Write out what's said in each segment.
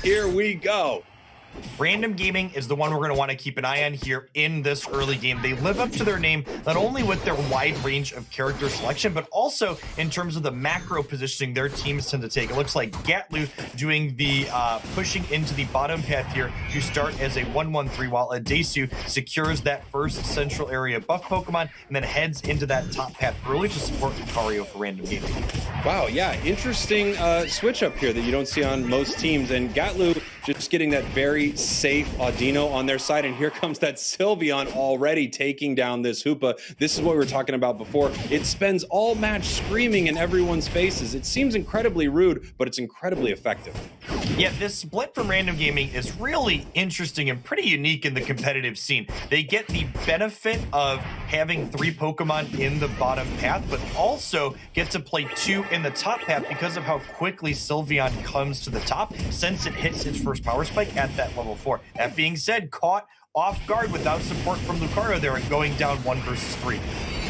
here we go. Random Gaming is the one we're going to want to keep an eye on here in this early game. They live up to their name, not only with their wide range of character selection, but also in terms of the macro positioning their teams tend to take. It looks like Gatlu doing the pushing into the bottom path here to start as a 1-1-3, while Aeos secures that first central area buff Pokemon and then heads into that top path early to support Lucario for Random Gaming. Wow, yeah, interesting switch up here that you don't see on most teams. And Gatlu just getting that very safe Audino on their side. And here comes that Sylveon already taking down this Hoopa. This is what we were talking about before. It spends all match screaming in everyone's faces. It seems incredibly rude, but it's incredibly effective. Yeah, this split from Random Gaming is really interesting and pretty unique in the competitive scene. They get the benefit of having 3 Pokemon in the bottom path, but also get to play 2 in the top path because of how quickly Sylveon comes to the top since it hits its first power spike at that level 4. That being said, caught off guard without support from Lucario there and going down 1 versus 3.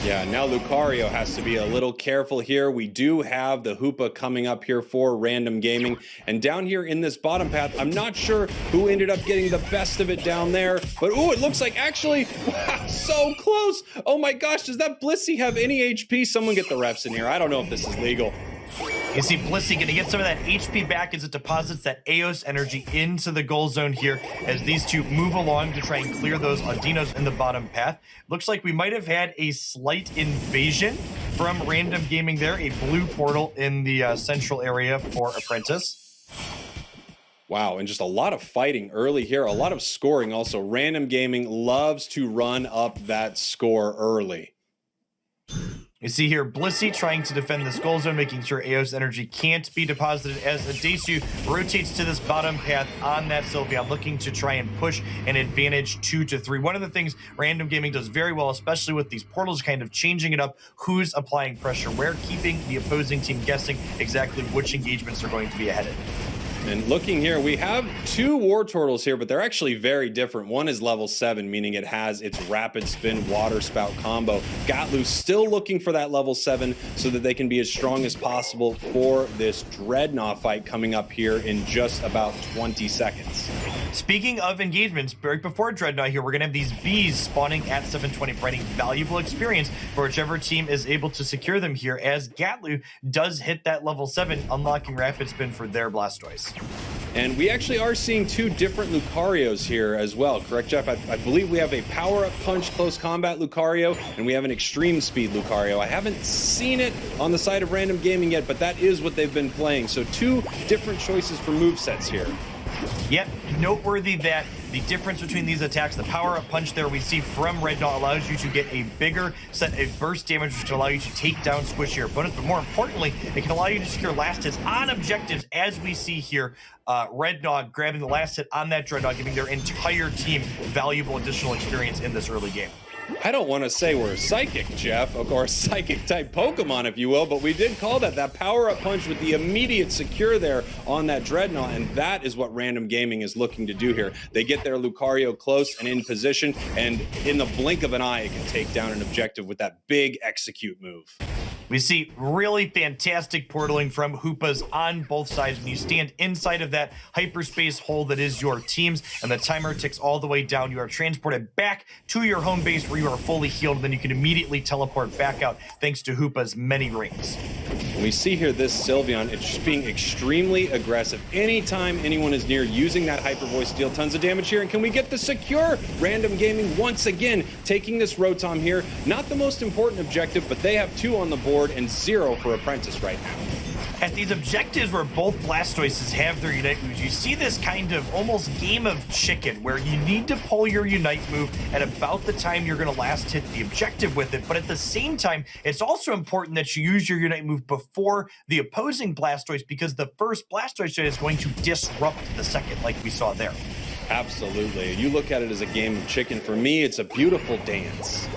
Yeah, now Lucario has to be a little careful here. We do have the Hoopa coming up here for Random Gaming. And down here in this bottom path, I'm not sure who ended up getting the best of it down there. But, ooh, it looks like actually, wow, so close. Oh my gosh, does that Blissey have any HP? Someone get the refs in here. I don't know if this is legal. You see Blissey going to get some of that HP back as it deposits that Aeos energy into the goal zone here as these two move along to try and clear those Audinos in the bottom path. Looks like we might have had a slight invasion from Random Gaming there, a blue portal in the central area for Apprentice. Wow, and just a lot of fighting early here, a lot of scoring also. Random Gaming loves to run up that score early. You see here, Blissey trying to defend this goal zone, making sure Aeos energy can't be deposited as Aeos rotates to this bottom path on that Sylveon, looking to try and push an advantage 2-3. One of the things Random Gaming does very well, especially with these portals, kind of changing it up, who's applying pressure where, keeping the opposing team guessing exactly which engagements are going to be ahead. And looking here, we have 2 War Turtles here, but they're actually very different. One is level 7, meaning it has its Rapid Spin Water Spout combo. Gatlu's still looking for that level 7 so that they can be as strong as possible for this Dreadnought fight coming up here in just about 20 seconds. Speaking of engagements, right before Dreadnought here, we're going to have these bees spawning at 720, providing valuable experience for whichever team is able to secure them here, as Gatlu does hit that level 7, unlocking Rapid Spin for their Blastoise. And we actually are seeing 2 different Lucarios here as well, correct, Jeff? I believe we have a Power-Up Punch Close Combat Lucario, and we have an Extreme Speed Lucario. I haven't seen it on the side of Random Gaming yet, but that is what they've been playing. So 2 different choices for movesets here. Yep, noteworthy that the difference between these attacks, the power-up punch there we see from Red Dot allows you to get a bigger set of burst damage, which will allow you to take down squishier opponents, but more importantly, it can allow you to secure last hits on objectives, as we see here. Red Dog grabbing the last hit on that Dreadnought, giving their entire team valuable additional experience in this early game. I don't want to say we're psychic, Jeff, or a psychic-type Pokemon, if you will, but we did call that power-up punch with the immediate secure there on that Dreadnought, and that is what Random Gaming is looking to do here. They get their Lucario close and in position, and in the blink of an eye, it can take down an objective with that big execute move. We see really fantastic portaling from Hoopas on both sides. When you stand inside of that hyperspace hole that is your team's, and the timer ticks all the way down, you are transported back to your home base where you are fully healed. Then you can immediately teleport back out thanks to Hoopa's many rings. And we see here this Sylveon, it's just being extremely aggressive. Anytime anyone is near, using that Hyper Voice to deal tons of damage here. And can we get the secure? Random Gaming once again taking this Rotom here. Not the most important objective, but they have 2 on the board and 0 for Apprentice right now. At these objectives where both Blastoises have their Unite moves, you see this kind of almost game of chicken where you need to pull your Unite move at about the time you're going to last hit the objective with it. But at the same time, it's also important that you use your Unite move before the opposing Blastoise, because the first Blastoise is going to disrupt the second, like we saw there. Absolutely. You look at it as a game of chicken. For me, it's a beautiful dance.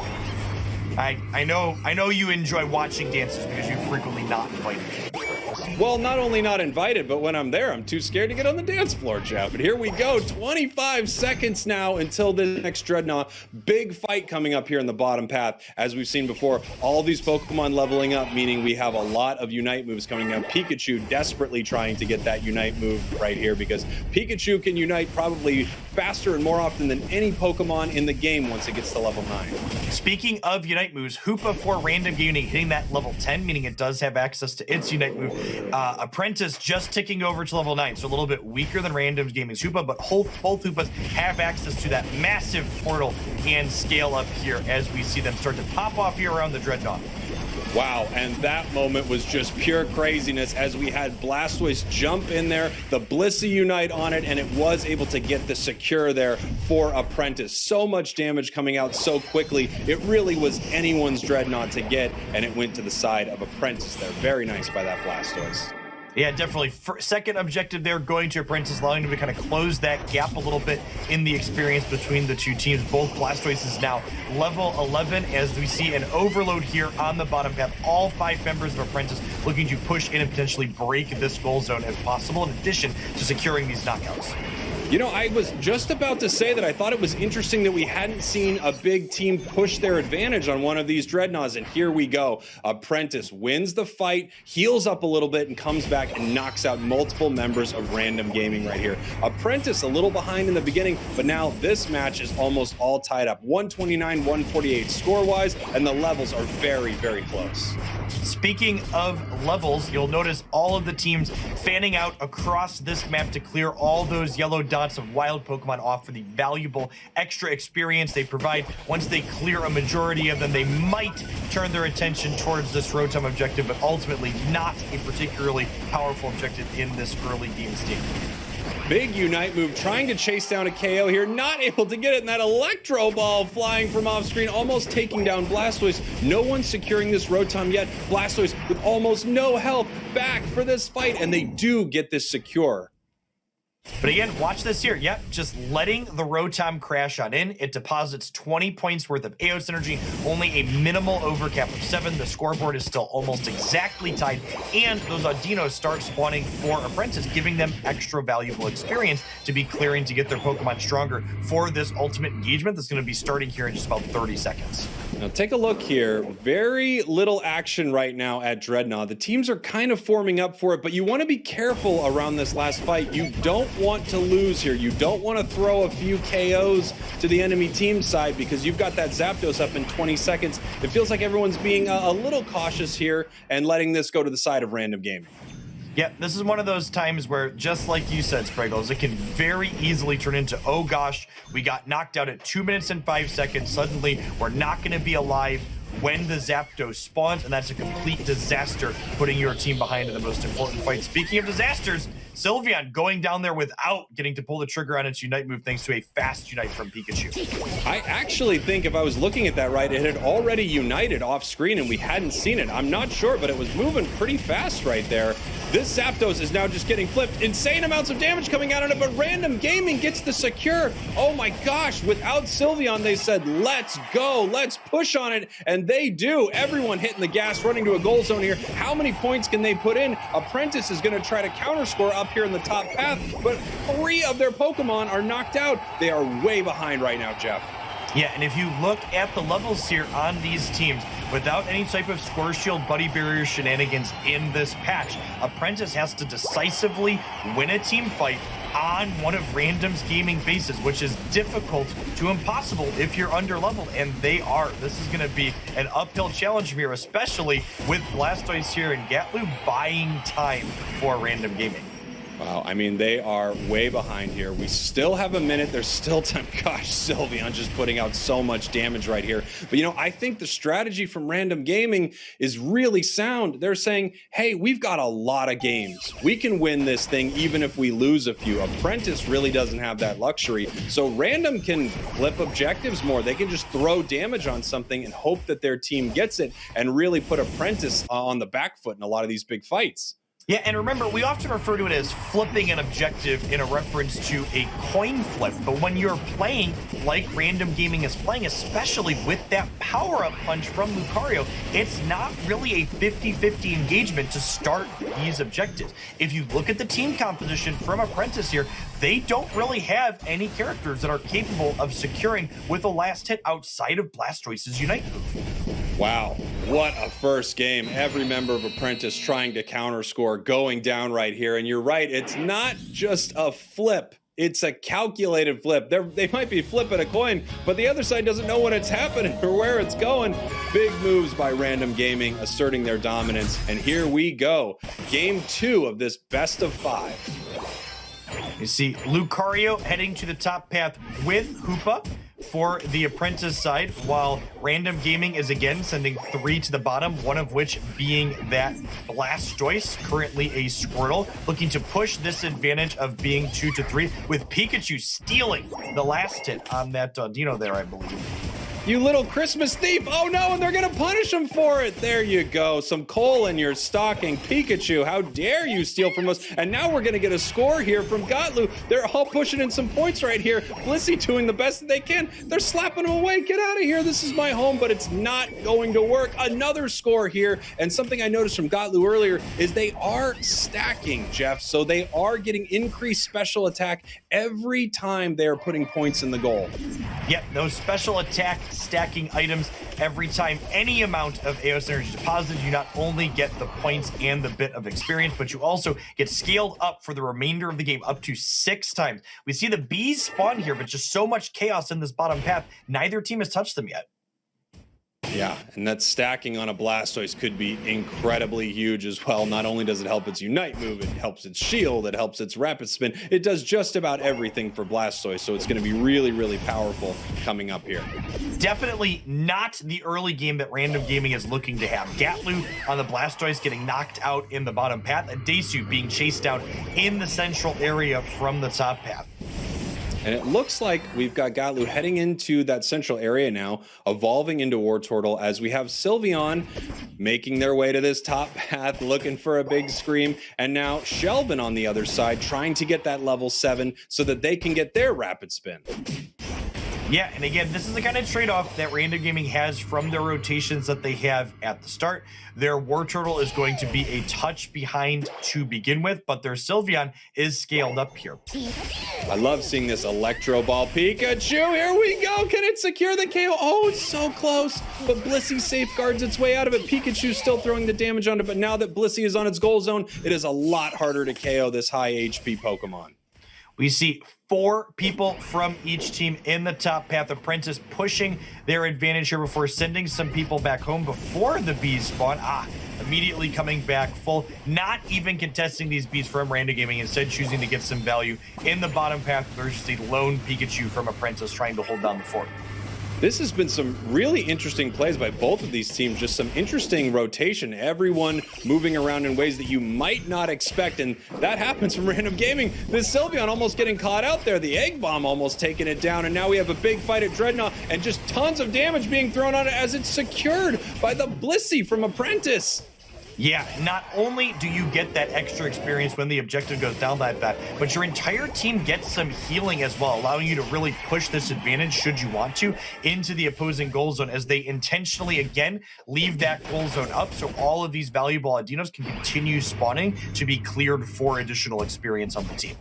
I know you enjoy watching dances because you frequently not invite me. practice. Well, not only not invited, but when I'm there, I'm too scared to get on the dance floor, Jeff. And here we go, 25 seconds now until the next Dreadnought. Big fight coming up here in the bottom path. As we've seen before, all these Pokemon leveling up, meaning we have a lot of Unite moves coming down. Pikachu desperately trying to get that Unite move right here because Pikachu can Unite probably faster and more often than any Pokemon in the game once it gets to level 9. Speaking of Unite moves, Hoopa for Random Gaming hitting that level 10, meaning it does have access to its Unite move. Apprentice just ticking over to level 9, so a little bit weaker than Random Gaming's Hoopa, but both Hoopas have access to that massive portal and scale up here as we see them start to pop off here around the Dreadnought. Wow, and that moment was just pure craziness as we had Blastoise jump in there, the Blissey Unite on it, and it was able to get the secure there for Apprentice. So much damage coming out so quickly. It really was anyone's Dreadnought to get, and it went to the side of Apprentice there. Very nice by that Blastoise. Yeah, definitely. Second objective there, going to Apprentice, allowing them to kind of close that gap a little bit in the experience between the two teams. Both Blastoises now level 11 as we see an overload here on the bottom path. All 5 members of Apprentice looking to push in and potentially break this goal zone if possible, in addition to securing these knockouts. You know, I was just about to say that I thought it was interesting that we hadn't seen a big team push their advantage on one of these Dreadnoughts, and here we go. Apprentice wins the fight, heals up a little bit, and comes back and knocks out multiple members of Random Gaming right here. Apprentice a little behind in the beginning, but now this match is almost all tied up. 129, 148 score-wise, and the levels are very, very close. Speaking of levels, you'll notice all of the teams fanning out across this map to clear all those yellow dots of wild Pokemon off for the valuable extra experience they provide. Once they clear a majority of them, they might turn their attention towards this Rotom objective, but ultimately not a particularly powerful objective in this early game state. Big Unite move, trying to chase down a KO here, not able to get it, and that Electro Ball flying from off screen, almost taking down Blastoise. No one's securing this Rotom yet. Blastoise with almost no health back for this fight, and they do get this secure. But again, watch this here. Yep, just letting the Rotom crash on in. It deposits 20 points worth of Aeos energy, only a minimal overcap of 7. The scoreboard is still almost exactly tied, and those Audinos start spawning for Apprentice, giving them extra valuable experience to be clearing to get their Pokemon stronger for this ultimate engagement that's going to be starting here in just about 30 seconds. Now take a look here. Very little action right now at Dreadnought. The teams are kind of forming up for it, but you want to be careful around this last fight. You don't want to lose here. You don't want to throw a few KOs to the enemy team side because you've got that Zapdos up in 20 seconds. It feels like everyone's being a little cautious here and letting this go to the side of Random Gaming. Yeah, this is one of those times where, just like you said, Spriggles, it can very easily turn into, oh gosh, we got knocked out at 2 minutes and 5 seconds. Suddenly, we're not going to be alive when the Zapdos spawns, and that's a complete disaster, putting your team behind in the most important fight. Speaking of disasters, Sylveon going down there without getting to pull the trigger on its Unite move thanks to a fast Unite from Pikachu. I actually think if I was looking at that right, it had already United off screen and we hadn't seen it. I'm not sure, but it was moving pretty fast right there. This Zapdos is now just getting flipped. Insane amounts of damage coming out on it, but Random Gaming gets the secure. Oh my gosh, without Sylveon, they said, let's go, let's push on it, and they do. Everyone hitting the gas, running to a goal zone here. How many points can they put in? Apprentice is going to try to counter score up here in the top path, but 3 of their Pokemon are knocked out. They are way behind right now, Jeff. Yeah, and if you look at the levels here on these teams, without any type of Score Shield Buddy Barrier shenanigans in this patch, Apprentice has to decisively win a team fight on one of Random's gaming bases, which is difficult to impossible if you're under-leveled, and they are. This is going to be an uphill challenge here, especially with Blastoise here and Gatlu buying time for Random Gaming. Wow, I mean, they are way behind here. We still have a minute. There's still time. Gosh, Sylveon just putting out so much damage right here. But, you know, I think the strategy from Random Gaming is really sound. They're saying, hey, we've got a lot of games. We can win this thing even if we lose a few. Apprentice really doesn't have that luxury. So Random can flip objectives more. They can just throw damage on something and hope that their team gets it and really put Apprentice on the back foot in a lot of these big fights. Yeah, and remember, we often refer to it as flipping an objective in a reference to a coin flip. But when you're playing like Random Gaming is playing, especially with that power-up punch from Lucario, it's not really a 50-50 engagement to start these objectives. If you look at the team composition from Apprentice here, they don't really have any characters that are capable of securing with a last hit outside of Blastoise's Unite move. Wow, what a first game. Every member of Apprentice trying to counter score, going down right here. And you're right, it's not just a flip. It's a calculated flip. They might be flipping a coin, but the other side doesn't know when it's happening or where it's going. Big moves by Random Gaming, asserting their dominance. And here we go. Game 2 of this best of 5. You see Lucario heading to the top path with Hoopa for the Apprentice side, while Random Gaming is again sending 3 to the bottom, one of which being that Blastoise, currently a Squirtle, looking to push this advantage of being 2 to 3, with Pikachu stealing the last hit on that Dino there, I believe. You little Christmas thief. Oh no, and they're gonna punish him for it. There you go. Some coal in your stocking. Pikachu, how dare you steal from us? And now we're gonna get a score here from Gotlu. They're all pushing in some points right here. Blissey doing the best that they can. They're slapping him away. Get out of here. This is my home, but it's not going to work. Another score here. And something I noticed from Gotlu earlier is they are stacking, Jeff. So they are getting increased special attack every time they are putting points in the goal. Yep, those special attack stacking items every time any amount of Aeos energy deposited, you not only get the points and the bit of experience, but you also get scaled up for the remainder of the game up to 6 times. We see the bees spawn here, but just so much chaos in this bottom path, neither team has touched them yet. Yeah, and that stacking on a Blastoise could be incredibly huge as well. Not only does it help its Unite move, it helps its shield, it helps its Rapid Spin. It does just about everything for Blastoise, so it's going to be really, really powerful coming up here. Definitely not the early game that Random Gaming is looking to have. Gatlu on the Blastoise getting knocked out in the bottom path, and Desu being chased down in the central area from the top path. And it looks like we've got Gotlu heading into that central area now, evolving into Wartortle, as we have Sylveon making their way to this top path, looking for a big scream. And now Shelvin on the other side, trying to get that level 7 so that they can get their Rapid Spin. Yeah, and again, this is the kind of trade-off that Random Gaming has from their rotations that they have at the start. Their Wartortle is going to be a touch behind to begin with, but their Sylveon is scaled up here. I love seeing this Electro Ball. Pikachu, here we go. Can it secure the KO? Oh, it's so close, but Blissey safeguards its way out of it. Pikachu still throwing the damage on it, but now that Blissey is on its goal zone, it is a lot harder to KO this high HP Pokemon. We see 4 people from each team in the top path. Apprentice pushing their advantage here before sending some people back home before the bees spawn. Immediately coming back full, not even contesting these bees from Random Gaming, instead choosing to get some value in the bottom path. There's just a lone Pikachu from Apprentice trying to hold down the fort. This has been some really interesting plays by both of these teams, just some interesting rotation, everyone moving around in ways that you might not expect, and that happens from Random Gaming. This Sylveon almost getting caught out there, the Egg Bomb almost taking it down, and now we have a big fight at Dreadnought, and just tons of damage being thrown on it as it's secured by the Blissey from Apprentice. Yeah, not only do you get that extra experience when the objective goes down like that, but your entire team gets some healing as well, allowing you to really push this advantage, should you want to, into the opposing goal zone as they intentionally, again, leave that goal zone up so all of these valuable Adinos can continue spawning to be cleared for additional experience on the team.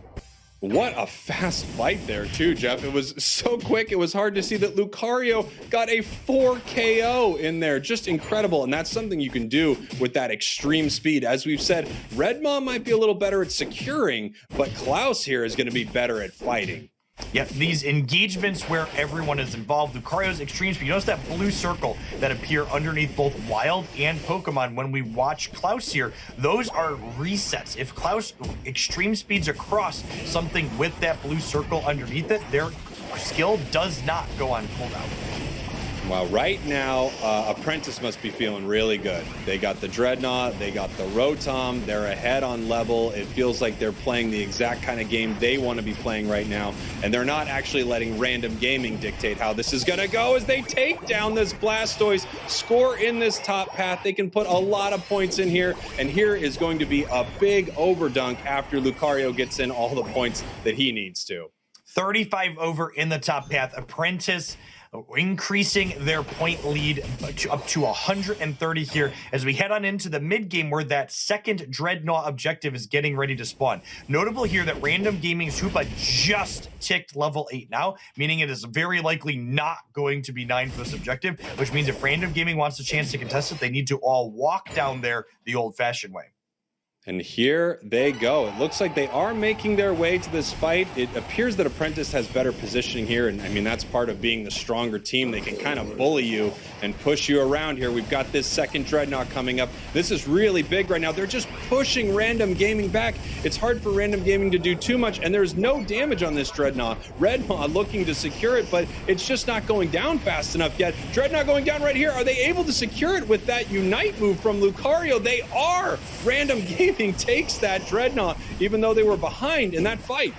What a fast fight there too, Jeff. It was so quick, it was hard to see that Lucario got a 4 KO in there. Just incredible, and that's something you can do with that extreme speed. As we've said, Red Mom might be a little better at securing, but Klaus here is going to be better at fighting. Yeah, these engagements where everyone is involved. Lucario's extreme speed. You notice that blue circle that appear underneath both Wild and Pokemon when we watch Klaus here. Those are resets. If Klaus extreme speeds across something with that blue circle underneath it, their skill does not go on cooldown. Well, right now, Apprentice must be feeling really good. They got the Dreadnought, they got the Rotom, they're ahead on level. It feels like they're playing the exact kind of game they want to be playing right now, and they're not actually letting Random Gaming dictate how this is going to go as they take down this Blastoise, score in this top path. They can put a lot of points in here, and here is going to be a big overdunk after Lucario gets in all the points that he needs to. 35 over in the top path. Apprentice increasing their point lead up to 130 here as we head on into the mid game where that second Dreadnought objective is getting ready to spawn. Notable here that Random Gaming's Hoopa just ticked level 8 now, meaning it is very likely not going to be 9 for this objective, which means if Random Gaming wants a chance to contest it, they need to all walk down there the old-fashioned way. And here they go. It looks like they are making their way to this fight. It appears that Apprentice has better positioning here, and I mean, that's part of being the stronger team. They can kind of bully you and push you around here. We've got this second Dreadnought coming up. This is really big right now. They're just pushing Random Gaming back. It's hard for Random Gaming to do too much, and there's no damage on this Dreadnought. Redmaw looking to secure it, but it's just not going down fast enough yet. Dreadnought going down right here. Are they able to secure it with that Unite move from Lucario? They are! Random Gaming takes that Dreadnought, even though they were behind in that fight.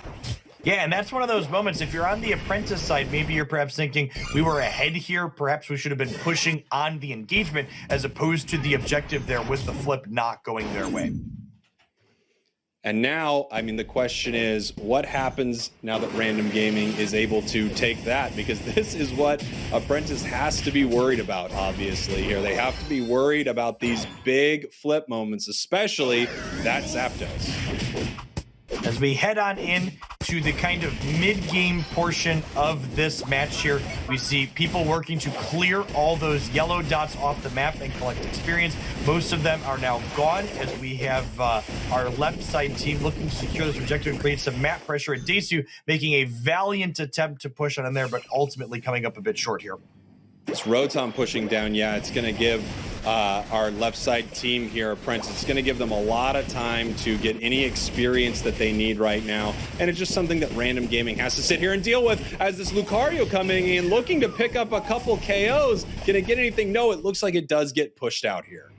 Yeah, and that's one of those moments. If you're on the Apprentice side, maybe you're perhaps thinking, we were ahead here. Perhaps we should have been pushing on the engagement as opposed to the objective there with the flip not going their way. And now, I mean, the question is, what happens now that Random Gaming is able to take that? Because this is what Apprentice has to be worried about, obviously, here. They have to be worried about these big flip moments, especially that Zapdos. As we head on in to the kind of mid-game portion of this match here, we see people working to clear all those yellow dots off the map and collect experience. Most of them are now gone as we have our left side team looking to secure this objective and create some map pressure at Desu, making a valiant attempt to push on in there, but ultimately coming up a bit short here. This Rotom pushing down, yeah, it's going to give our left side team here, Apprentice, it's going to give them a lot of time to get any experience that they need right now. And it's just something that Random Gaming has to sit here and deal with as this Lucario coming in, looking to pick up a couple KOs. Can it get anything? No, it looks like it does get pushed out here.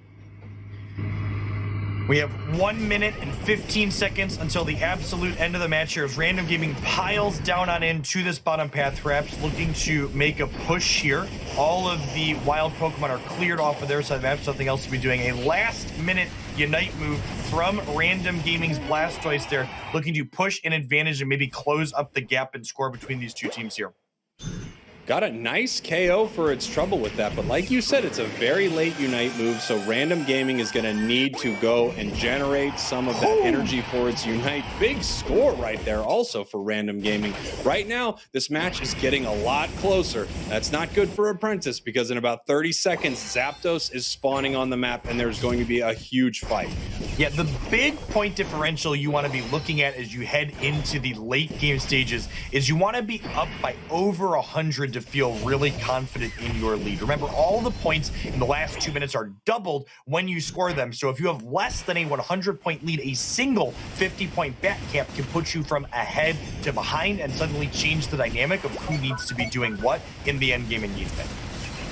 We have 1 minute and 15 seconds until the absolute end of the match here as Random Gaming piles down on into this bottom path, perhaps looking to make a push here. All of the wild Pokemon are cleared off of their side of the map, something else to be doing. A last-minute Unite move from Random Gaming's Blastoise there, looking to push an advantage and maybe close up the gap and score between these two teams here. Got a nice KO for its trouble with that, but like you said, it's a very late Unite move, so Random Gaming is going to need to go and generate some of that energy for its Unite. Big score right there also for Random Gaming. Right now, this match is getting a lot closer. That's not good for Apprentice because in about 30 seconds, Zapdos is spawning on the map and there's going to be a huge fight. Yeah, the big point differential you want to be looking at as you head into the late game stages is you want to be up by over 100 to feel really confident in your lead. Remember, all the points in the last 2 minutes are doubled when you score them. So if you have less than a 100-point lead, a single 50-point back cap can put you from ahead to behind and suddenly change the dynamic of who needs to be doing what in the end game engagement.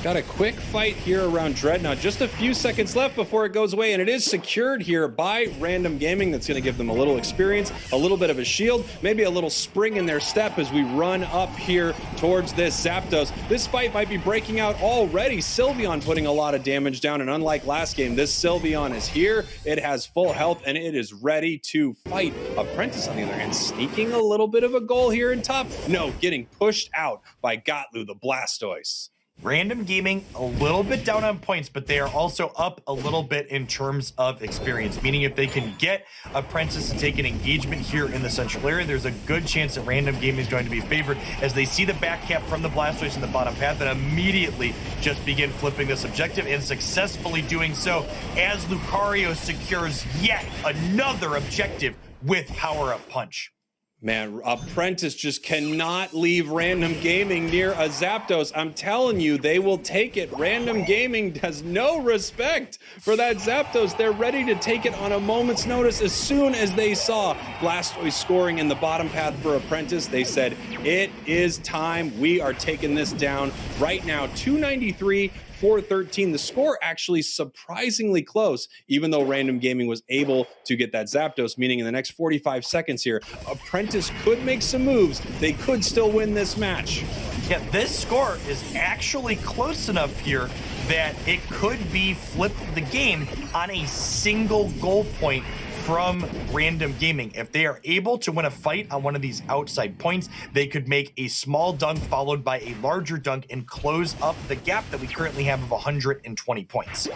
Got a quick fight here around Dreadnought. Just a few seconds left before it goes away, and it is secured here by Random Gaming. That's going to give them a little experience, a little bit of a shield, maybe a little spring in their step as we run up here towards this Zapdos. This fight might be breaking out already. Sylveon putting a lot of damage down, and unlike last game, this Sylveon is here. It has full health, and it is ready to fight. Apprentice, on the other hand, sneaking a little bit of a goal here in top. No, getting pushed out by Gotlu, the Blastoise. Random Gaming a little bit down on points, but they are also up a little bit in terms of experience, meaning if they can get Apprentice to take an engagement here in the central area, there's a good chance that Random Gaming is going to be favored as they see the back cap from the Blastoise in the bottom path and immediately just begin flipping this objective and successfully doing so as Lucario secures yet another objective with Power Up Punch. Man, Apprentice just cannot leave Random Gaming near a Zapdos. I'm telling you, they will take it. Random Gaming has no respect for that Zapdos. They're ready to take it on a moment's notice. As soon as they saw Blastoise scoring in the bottom path for Apprentice, they said, it is time. We are taking this down right now. 293. 413. The score actually surprisingly close, even though Random Gaming was able to get that Zapdos, meaning in the next 45 seconds here, Apprentice could make some moves. They could still win this match. Yeah, this score is actually close enough here that it could be flip the game on a single goal point from Random Gaming. If they are able to win a fight on one of these outside points, they could make a small dunk followed by a larger dunk and close up the gap that we currently have of 120 points.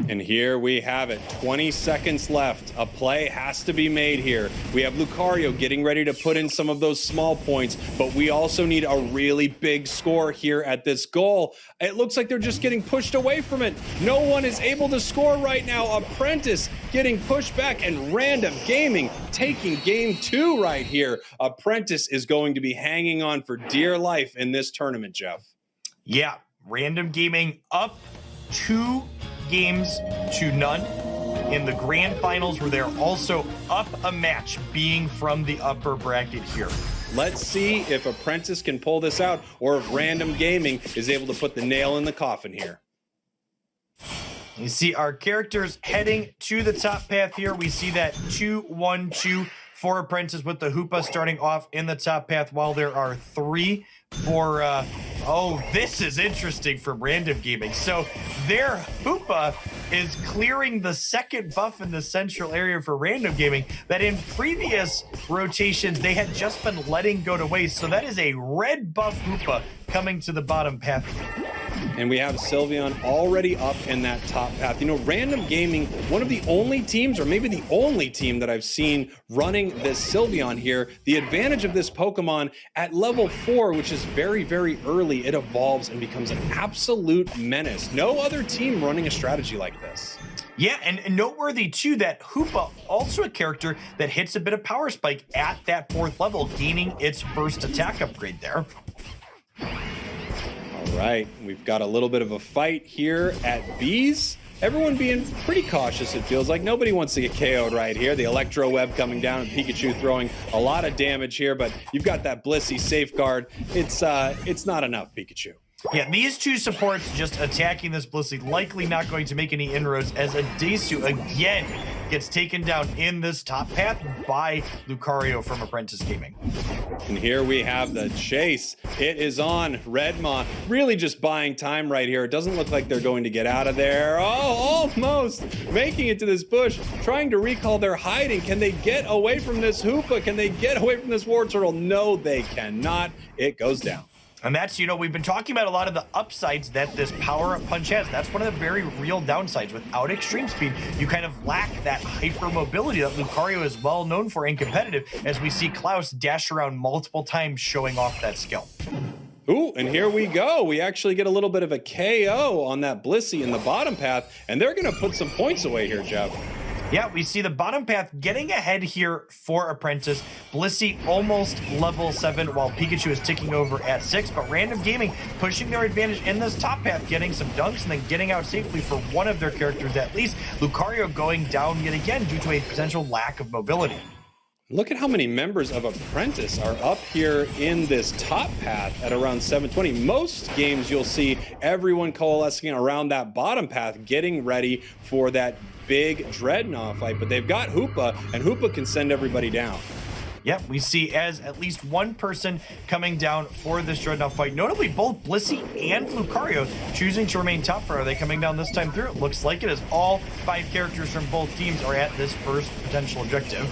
And here we have it, 20 seconds left. A play has to be made here. We have Lucario getting ready to put in some of those small points, but we also need a really big score here at this goal. It looks like they're just getting pushed away from it. No one is able to score right now. Apprentice getting pushed back, and Random Gaming taking game 2 right here. Apprentice is going to be hanging on for dear life in this tournament, Jeff. Yeah, Random Gaming up 2 games to none in the grand finals, where they're also up a match, being from the upper bracket here. Let's see if Apprentice can pull this out, or if Random Gaming is able to put the nail in the coffin here. You see our characters heading to the top path here. We see that 2-1-2 for Apprentice, with the Hoopa starting off in the top path, while there are 3 for, oh, this is interesting from Random Gaming. So their Hoopa is clearing the second buff in the central area for Random Gaming that in previous rotations they had just been letting go to waste. So that is a red buff Hoopa coming to the bottom path. And we have Sylveon already up in that top path. You know, Random Gaming, one of the only teams, or maybe the only team that I've seen running this Sylveon here. The advantage of this Pokemon at level 4, which is very, very early, it evolves and becomes an absolute menace. No other team running a strategy like this. Yeah, and noteworthy too that Hoopa, also a character that hits a bit of power spike at that 4th level, gaining its first attack upgrade there. All right, we've got a little bit of a fight here at B's. Everyone being pretty cautious, it feels like. Nobody wants to get KO'd right here. The Electro Web coming down and Pikachu throwing a lot of damage here, but you've got that Blissey safeguard. It's not enough, Pikachu. Yeah, these 2 supports just attacking this Blissey, likely not going to make any inroads, as Aeos again gets taken down in this top path by Lucario from Apprentice Gaming. And here we have the chase. It is on. Redma really just buying time right here. It doesn't look like they're going to get out of there. Oh, almost making it to this bush, trying to recall their hiding. Can they get away from this Hoopa? Can they get away from this Wartortle? No, they cannot. It goes down. And that's, we've been talking about a lot of the upsides that this power-up punch has. That's one of the very real downsides. Without extreme speed, you kind of lack that hyper mobility that Lucario is well known for in competitive, as we see Klaus dash around multiple times showing off that skill. Ooh, and here we go. We actually get a little bit of a KO on that Blissey in the bottom path, and they're going to put some points away here, Jeff. Yeah, we see the bottom path getting ahead here for Apprentice. Blissey almost level 7, while Pikachu is ticking over at 6. But Random Gaming pushing their advantage in this top path, getting some dunks and then getting out safely for one of their characters at least. Lucario going down yet again due to a potential lack of mobility. Look at how many members of Apprentice are up here in this top path at around 720. Most games you'll see everyone coalescing around that bottom path, getting ready for that big Dreadnought fight, but they've got Hoopa, and Hoopa can send everybody down. Yep, we see as at least one person coming down for this Dreadnought fight. Notably, both Blissey and Lucario choosing to remain top. Are they coming down this time through? It looks like it, as all 5 characters from both teams are at this first potential objective.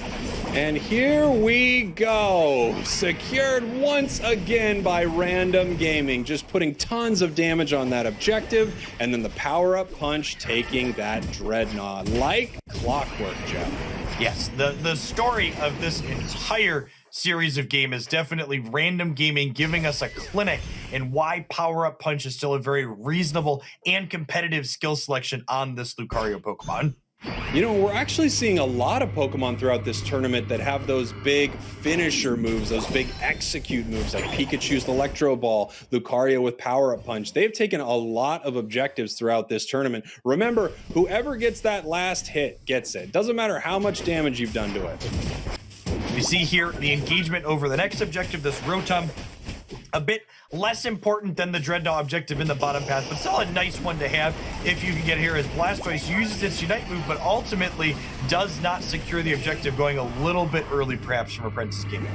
And here we go. Secured once again by Random Gaming, just putting tons of damage on that objective, and then the power-up punch taking that Dreadnought like clockwork, Jeff. Yes, the story of this entire series of game is definitely Random Gaming giving us a clinic in why power-up punch is still a very reasonable and competitive skill selection on this Lucario Pokemon. You know, we're actually seeing a lot of Pokemon throughout this tournament that have those big finisher moves, those big execute moves, like Pikachu's Electro Ball, Lucario with Power Up Punch. They've taken a lot of objectives throughout this tournament. Remember, whoever gets that last hit gets it. Doesn't matter how much damage you've done to it. We see here the engagement over the next objective, this Rotom. A bit less important than the Dreadnought objective in the bottom path, but still a nice one to have if you can get here, as Blastoise uses its Unite move, but ultimately does not secure the objective, going a little bit early perhaps from Apprentice Gaming.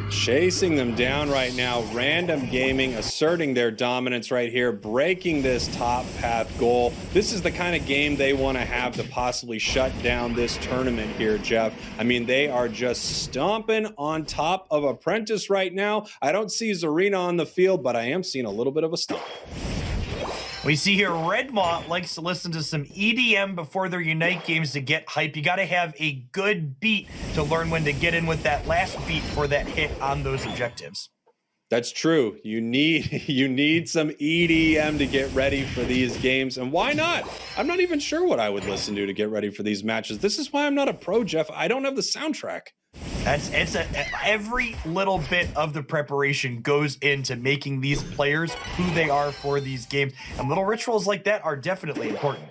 Chasing them down right now. Random Gaming asserting their dominance right here, breaking this top path goal. This is the kind of game they want to have to possibly shut down this tournament here, Jeff. I mean, they are just stomping on top of Apprentice right now. I don't see Zarina on the field, but I am seeing a little bit of a stomp. We see here Redmaw likes to listen to some EDM before their Unite games to get hype. You got to have a good beat to learn when to get in with that last beat for that hit on those objectives. That's true. You need some EDM to get ready for these games. And why not? I'm not even sure what I would listen to get ready for these matches. This is why I'm not a pro, Jeff. I don't have the soundtrack. Every little bit of the preparation goes into making these players who they are for these games. And little rituals like that are definitely important.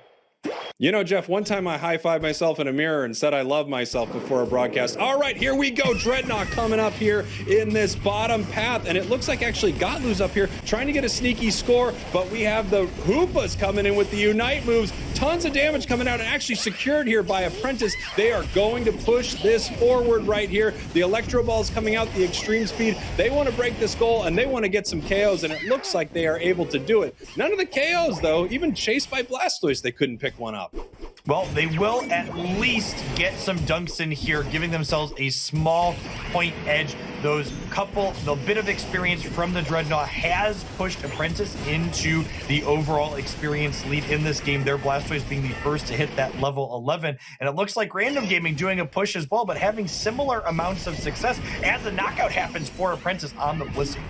You know, Jeff, one time I high-fived myself in a mirror and said I love myself before a broadcast. All right, here we go. Dreadnought coming up here in this bottom path. And it looks like actually Gotlu's up here trying to get a sneaky score. But we have the Hoopas coming in with the Unite moves. Tons of damage coming out and actually secured here by Apprentice. They are going to push this forward right here. The Electro Ball is coming out, the extreme speed. They want to break this goal and they want to get some KOs. And it looks like they are able to do it. None of the KOs, though, even chased by Blastoise, they couldn't pick one up. Well, they will at least get some dunks in here, giving themselves a small point edge. The bit of experience from the Dreadnought has pushed Apprentice into the overall experience lead in this game. Their Blastoise being the first to hit that level 11. And it looks like Random Gaming doing a push as well, but having similar amounts of success as the knockout happens for Apprentice on the Blissey.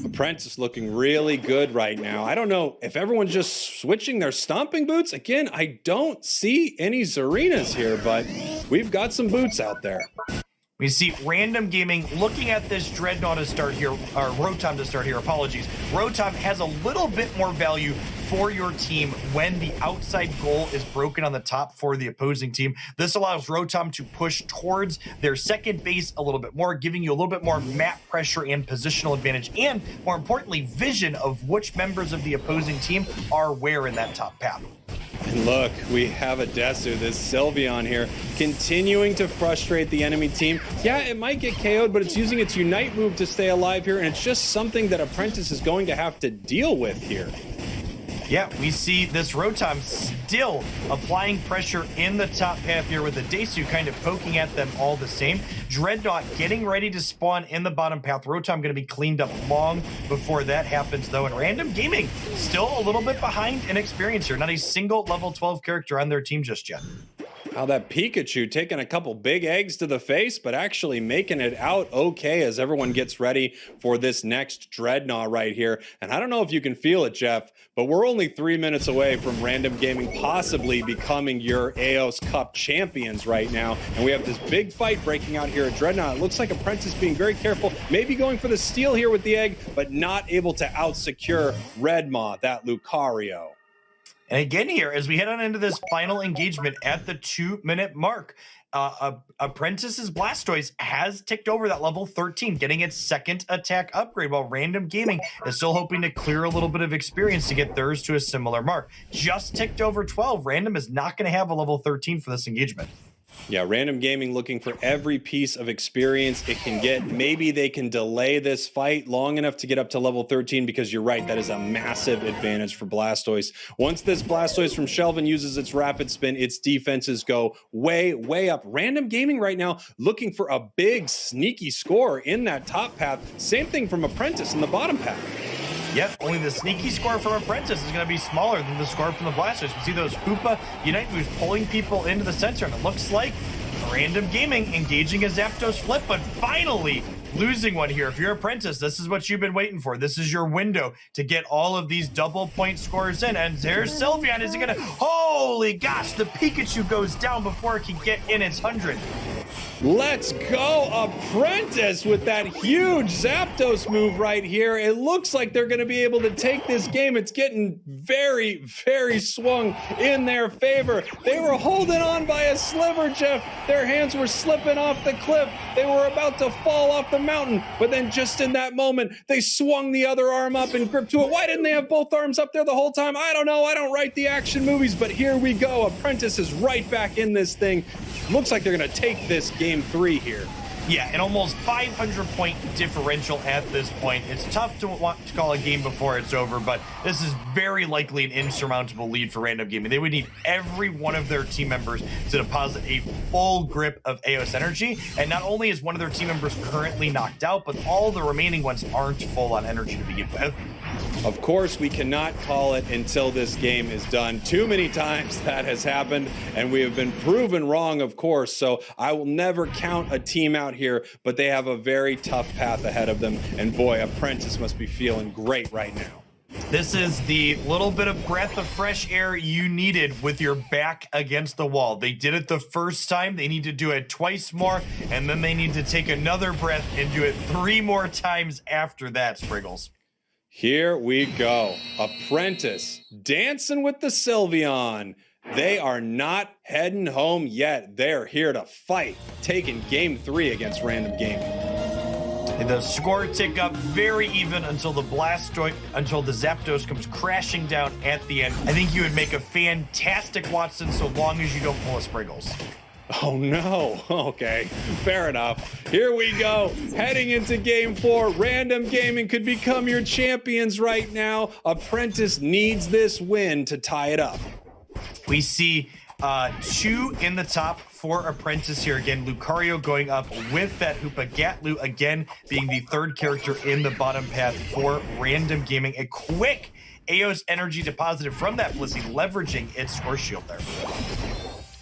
Apprentice looking really good right now. I don't know if everyone's just switching their stomping boots. Again, I don't see any Zarinas here, but we've got some boots out there. We see Random Gaming looking at this Dreadnought to start here, or Rotom to start here, apologies. Rotom has a little bit more value for your team when the outside goal is broken on the top for the opposing team. This allows Rotom to push towards their second base a little bit more, giving you a little bit more map pressure and positional advantage, and more importantly, vision of which members of the opposing team are where in that top path. And look, we have a Desu, this Sylveon here, continuing to frustrate the enemy team. Yeah, it might get KO'd, but it's using its Unite move to stay alive here, and it's just something that Apprentice is going to have to deal with here. Yeah, we see this Rotom still applying pressure in the top path here with the Desu kind of poking at them all the same. Dreadnought getting ready to spawn in the bottom path. Rotom going to be cleaned up long before that happens, though. And Random Gaming still a little bit behind in experience here. Not a single level 12 character on their team just yet. How that Pikachu taking a couple big eggs to the face, but actually making it out okay as everyone gets ready for this next Dreadnought right here. And I don't know if you can feel it, Jeff, but we're only 3 minutes away from Random Gaming possibly becoming your Aeos Cup champions right now. And we have this big fight breaking out here at Dreadnought. It looks like Apprentice being very careful, maybe going for the steal here with the egg, but not able to out-secure Redmaw, that Lucario. And again here, as we head on into this final engagement at the 2-minute mark, Apprentice's Blastoise has ticked over that level 13, getting its second attack upgrade, while Random Gaming is still hoping to clear a little bit of experience to get theirs to a similar mark. Just ticked over 12. Random is not going to have a level 13 for this engagement. Yeah, Random Gaming looking for every piece of experience it can get. Maybe they can delay this fight long enough to get up to level 13, because you're right, that is a massive advantage for Blastoise. Once this Blastoise from Shelvin uses its rapid spin, its defenses go way, way up. Random Gaming right now looking for a big sneaky score in that top path. Same thing from Apprentice in the bottom path. Yep, only the sneaky score from Apprentice is going to be smaller than the score from the Blastoise. We see those Hoopa Unite moves pulling people into the center, and it looks like Random Gaming engaging a Zapdos flip, but finally losing one here. If you're Apprentice, this is what you've been waiting for. This is your window to get all of these double point scores in. And there's Sylveon. Is it gonna, holy gosh, the Pikachu goes down before it can get in its 100. Let's go, Apprentice, with that huge Zapdos move right here. It looks like they're going to be able to take this game. It's getting very, very swung in their favor. They were holding on by a sliver, Jeff. Their hands were slipping off the cliff. They were about to fall off the mountain, but then just in that moment, they swung the other arm up and gripped to it. Why didn't they have both arms up there the whole time? I don't know. I don't write the action movies, but here we go. Apprentice is right back in this thing. Looks like they're going to take this game 3 here. Yeah, an almost 500-point differential at this point. It's tough to want to call a game before it's over, but this is very likely an insurmountable lead for Random Gaming. They would need every one of their team members to deposit a full grip of Aeos energy, and not only is one of their team members currently knocked out, but all the remaining ones aren't full on energy to begin with. Of course, we cannot call it until this game is done. Too many times that has happened, and we have been proven wrong, of course, so I will never count a team out here, but they have a very tough path ahead of them, and boy, Apprentice must be feeling great right now. This is the little bit of breath of fresh air you needed with your back against the wall. They did it the first time. They need to do it twice more, and then they need to take another breath and do it 3 more times after that, Spriggles. Here we go. Apprentice dancing with the Sylveon. They are not heading home yet. They're here to fight, taking game 3 against Random Gaming. The score tick up very even until the Zapdos comes crashing down at the end. I think you would make a fantastic Watson so long as you don't pull a Spriggles. Oh no, okay, fair enough. Here we go, heading into game 4. Random Gaming could become your champions right now. Apprentice needs this win to tie it up. We see 2 in the top for Apprentice here. Again, Lucario going up with that Hoopa. Gatlu again being the 3rd character in the bottom path for Random Gaming. A quick Aeos energy deposited from that Blissey, leveraging its Score Shield there.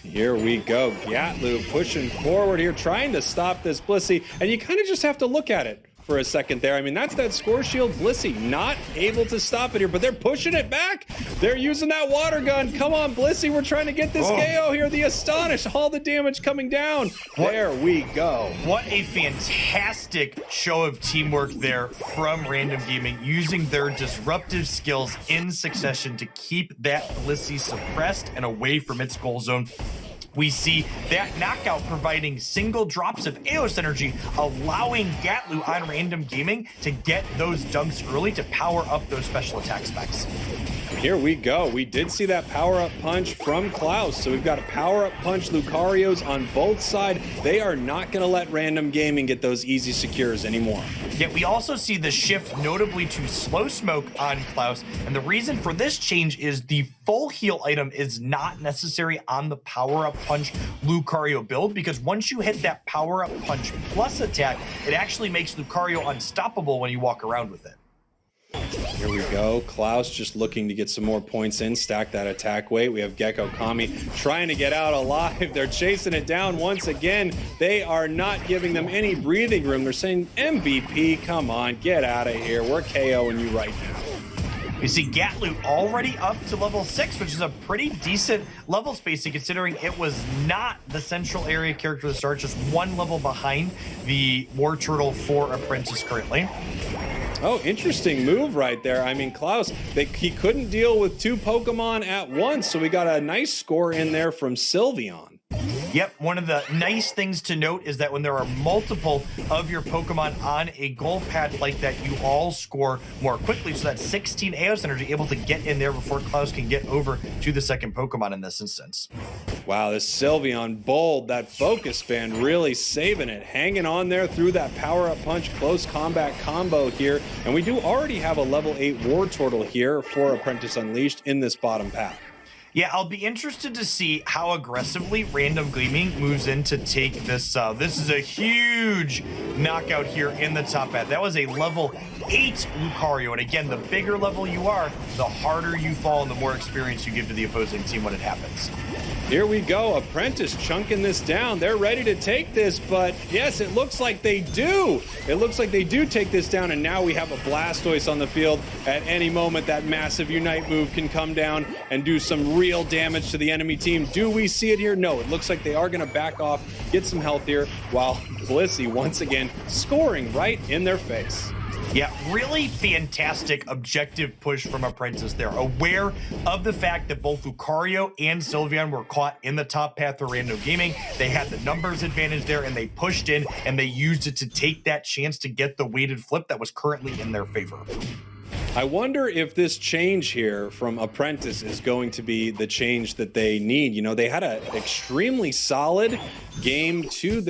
Here we go. Gatlu pushing forward here, trying to stop this Blissey, and you kind of just have to look at it for a second there. I mean, that's that Score Shield Blissey, not able to stop it here, but they're pushing it back. They're using that water gun. Come on, Blissey, we're trying to get this KO here. The Astonish, all the damage coming down. There we go. What a fantastic show of teamwork there from Random Gaming, using their disruptive skills in succession to keep that Blissey suppressed and away from its goal zone. We see that knockout providing single drops of Aeos energy, allowing Gatlu on Random Gaming to get those dunks early to power up those special attack specs. Here we go. We did see that power-up punch from Klaus. So we've got a power-up punch Lucarios on both sides. They are not going to let Random Gaming get those easy secures anymore. Yet we also see the shift notably to Slow Smoke on Klaus. And the reason for this change is the full heal item is not necessary on the power-up punch Lucario build, because once you hit that power-up punch plus attack, it actually makes Lucario unstoppable when you walk around with it. Here we go. Klaus just looking to get some more points in, stack that attack weight. We have Gecko Kami trying to get out alive. They're chasing it down once again. They are not giving them any breathing room. They're saying, MVP, come on, get out of here. We're KOing you right now. You see Gatlu already up to level 6, which is a pretty decent level spacing considering it was not the central area character to start, just 1 level behind the War Turtle for Apprentice currently. Oh, interesting move right there. I mean, Klaus, he couldn't deal with 2 Pokemon at once, so we got a nice score in there from Sylveon. Yep, one of the nice things to note is that when there are multiple of your Pokemon on a goal pad like that, you all score more quickly. So that's 16 Aeos energy able to get in there before Klaus can get over to the second Pokemon in this instance. Wow, this Sylveon bold, that focus band really saving it, hanging on there through that power-up punch close combat combo here. And we do already have a level 8 War Turtle here for Apprentice Unleashed in this bottom path. Yeah, I'll be interested to see how aggressively Random Gleaming moves in to take this. This is a huge knockout here in the top half. That was a level 8 Lucario. And again, the bigger level you are, the harder you fall and the more experience you give to the opposing team when it happens. Here we go, Apprentice chunking this down. They're ready to take this, but yes, it looks like they do. It looks like they do take this down, and now we have a Blastoise on the field. At any moment, that massive Unite move can come down and do some real damage to the enemy team. Do we see it here? No, it looks like they are going to back off, get some health here, while Blissey once again scoring right in their face. Yeah, really fantastic objective push from Apprentice there. Aware of the fact that both Lucario and Sylveon were caught in the top path for Random Gaming. They had the numbers advantage there, and they pushed in, and they used it to take that chance to get the weighted flip that was currently in their favor. I wonder if this change here from Apprentice is going to be the change that they need. You know, they had an extremely solid game 3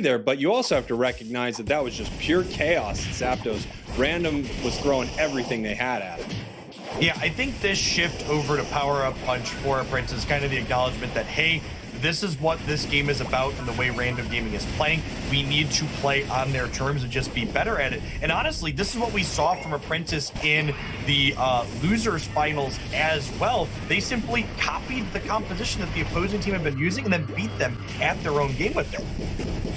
there, but you also have to recognize that that was just pure chaos at Zapdos. Random was throwing everything they had at it. Yeah, I think this shift over to Power Up Punch for Apprentice is kind of the acknowledgement that, hey, this is what this game is about and the way Random Gaming is playing. We need to play on their terms and just be better at it. And honestly, this is what we saw from Apprentice in the losers finals as well. They simply copied the composition that the opposing team had been using and then beat them at their own game with it.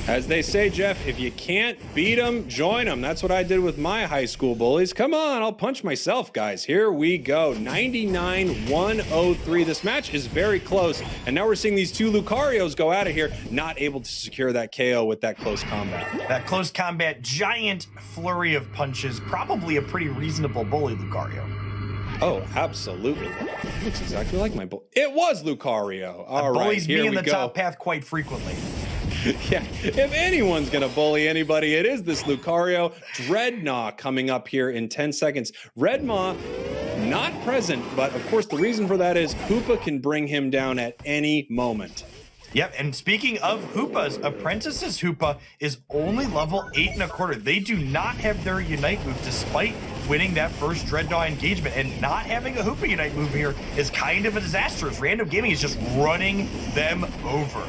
As they say, Jeff, if you can't beat them, join them. That's what I did with my high school bullies. Come on, I'll punch myself, guys. Here we go. 99-103. This match is very close. And now we're seeing these two Lucarios go out of here, not able to secure that KO with that close combat. That close combat, giant flurry of punches, probably a pretty reasonable bully, Lucario. Oh, absolutely. Looks exactly like my bully. It was Lucario. All right, bullies here me in we the go. top path quite frequently. Yeah, if anyone's going to bully anybody, it is this Lucario. Dreadnought coming up here in 10 seconds. Redmaw not present, but of course the reason for that is Hoopa can bring him down at any moment. Yep, and speaking of Hoopas, Apprentice's Hoopa is only level 8.25. They do not have their Unite move despite winning that first Dreadnought engagement, and not having a Hoopa Unite move here is kind of a disaster as Random Gaming is just running them over.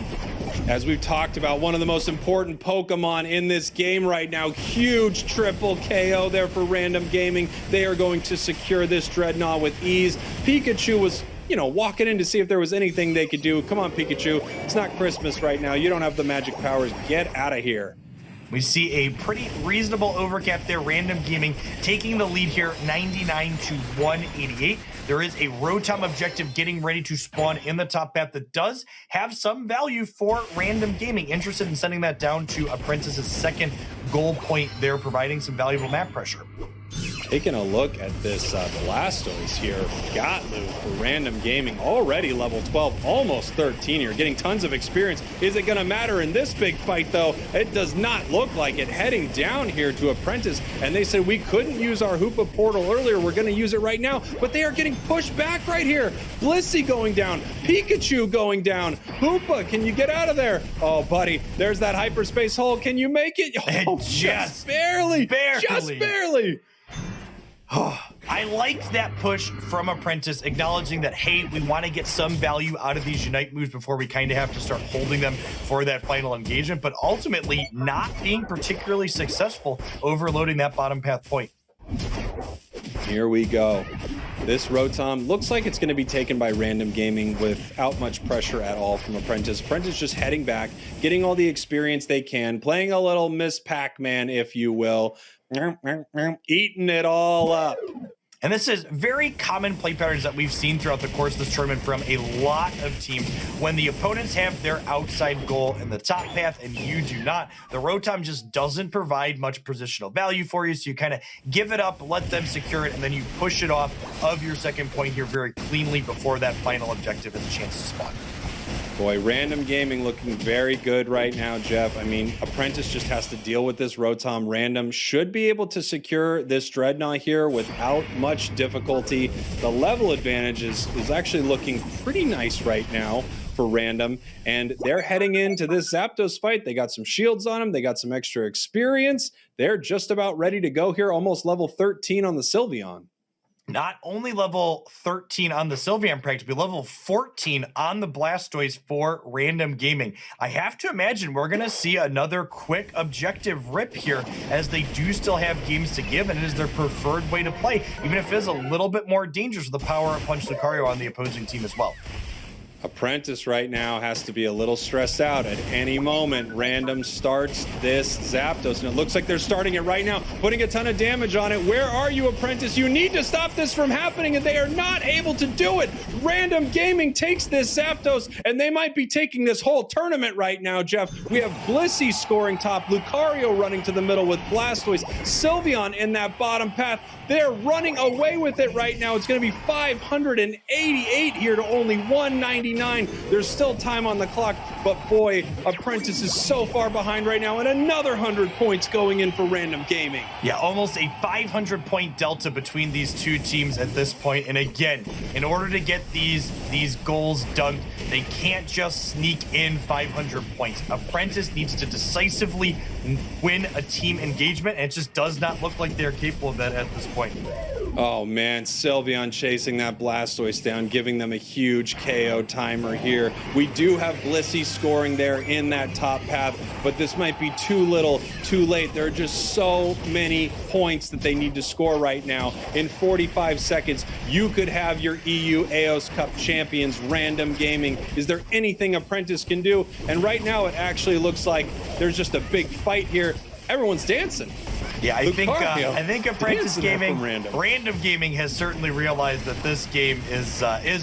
As we've talked about, one of the most important Pokemon in this game right now. Huge triple KO there for Random Gaming. They are going to secure this Dreadnought with ease. Pikachu was, you know, walking in to see if there was anything they could do. Come on, Pikachu. It's not Christmas right now. You don't have the magic powers. Get out of here. We see a pretty reasonable overcap there. Random Gaming taking the lead here, 99-188. There is a Rotom objective getting ready to spawn in the top path that does have some value for Random Gaming. Interested in sending that down to Apprentice's second goal point there, providing some valuable map pressure. Taking a look at this Blastoise here, Gatlu for Random Gaming, already level 12, almost 13 here, getting tons of experience. Is it going to matter in this big fight, though? It does not look like it. Heading down here to Apprentice, and they said we couldn't use our Hoopa portal earlier. We're going to use it right now, but they are getting pushed back right here. Blissey going down, Pikachu going down. Hoopa, can you get out of there? Oh, buddy, there's that hyperspace hole. Can you make it? Oh, just barely. Just barely. I liked that push from Apprentice, acknowledging that, hey, we want to get some value out of these Unite moves before we kind of have to start holding them for that final engagement, but ultimately not being particularly successful overloading that bottom path point. Here we go. This Rotom looks like it's going to be taken by Random Gaming without much pressure at all from Apprentice. Apprentice just heading back, getting all the experience they can, playing a little Miss Pac-Man, if you will. Eating it all up. And this is very common play patterns that we've seen throughout the course of this tournament from a lot of teams. When the opponents have their outside goal in the top path and you do not, the Rotom just doesn't provide much positional value for you. So you kind of give it up, let them secure it, and then you push it off of your second point here very cleanly before that final objective has a chance to spawn. Boy, Random Gaming looking very good right now, Jeff. I mean, Apprentice just has to deal with this Rotom. Random should be able to secure this Dreadnought here without much difficulty. The level advantage is actually looking pretty nice right now for Random, and they're heading into this Zapdos fight. They got some shields on them. They got some extra experience. They're just about ready to go here, almost level 13 on the Sylveon. Not only level 13 on the Sylveon practically, level 14 on the Blastoise for Random Gaming. I have to imagine we're going to see another quick objective rip here, as they do still have games to give, and it is their preferred way to play, even if it is a little bit more dangerous with the Power-Up Punch Lucario on the opposing team as well. Apprentice right now has to be a little stressed out. At any moment, Random starts this Zapdos, and it looks like they're starting it right now, putting a ton of damage on it. Where are you, Apprentice? You need to stop this from happening, and they are not able to do it. Random Gaming takes this Zapdos, and they might be taking this whole tournament right now, Jeff. We have Blissey scoring top, Lucario running to the middle with Blastoise, Sylveon in that bottom path. They're running away with it right now. It's going to be 588 here to only 190. There's still time on the clock, but boy, Apprentice is so far behind right now, and another 100 points going in for Random Gaming. Yeah, almost a 500-point delta between these two teams at this point. And again, in order to get these goals dunked, they can't just sneak in 500 points. Apprentice needs to decisively win a team engagement, and it just does not look like they're capable of that at this point. Oh man, Sylveon chasing that Blastoise down, giving them a huge KO timer here. We do have Blissey scoring there in that top path, but this might be too little, too late. There are just so many points that they need to score right now. In 45 seconds, you could have your EU Aeos Cup champions, Random Gaming. Is there anything Apprentice can do? And right now, it actually looks like there's just a big fight here. Everyone's dancing. Yeah, I think Apprentice Gaming, Random Gaming has certainly realized that this game is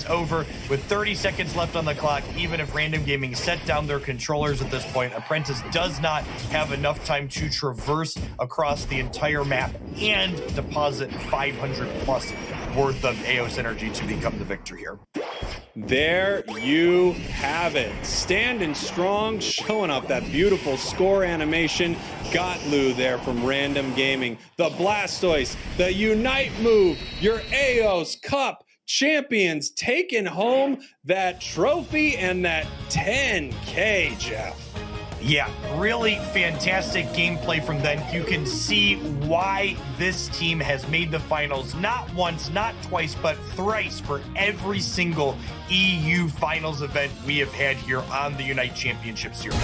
over. With 30 seconds left on the clock, even if Random Gaming set down their controllers at this point, Apprentice does not have enough time to traverse across the entire map and deposit 500 plus worth of Aeos energy to become the victor here. There you have it. Standing strong, showing up that beautiful score animation. Got Lou there from Random Gaming. The Blastoise, the Unite move, your Aeos Cup champions taking home that trophy and that 10K, Jeff. Yeah, really fantastic gameplay from them. You can see why this team has made the finals not once, not twice, but thrice for every single EU finals event we have had here on the Unite Championship Series.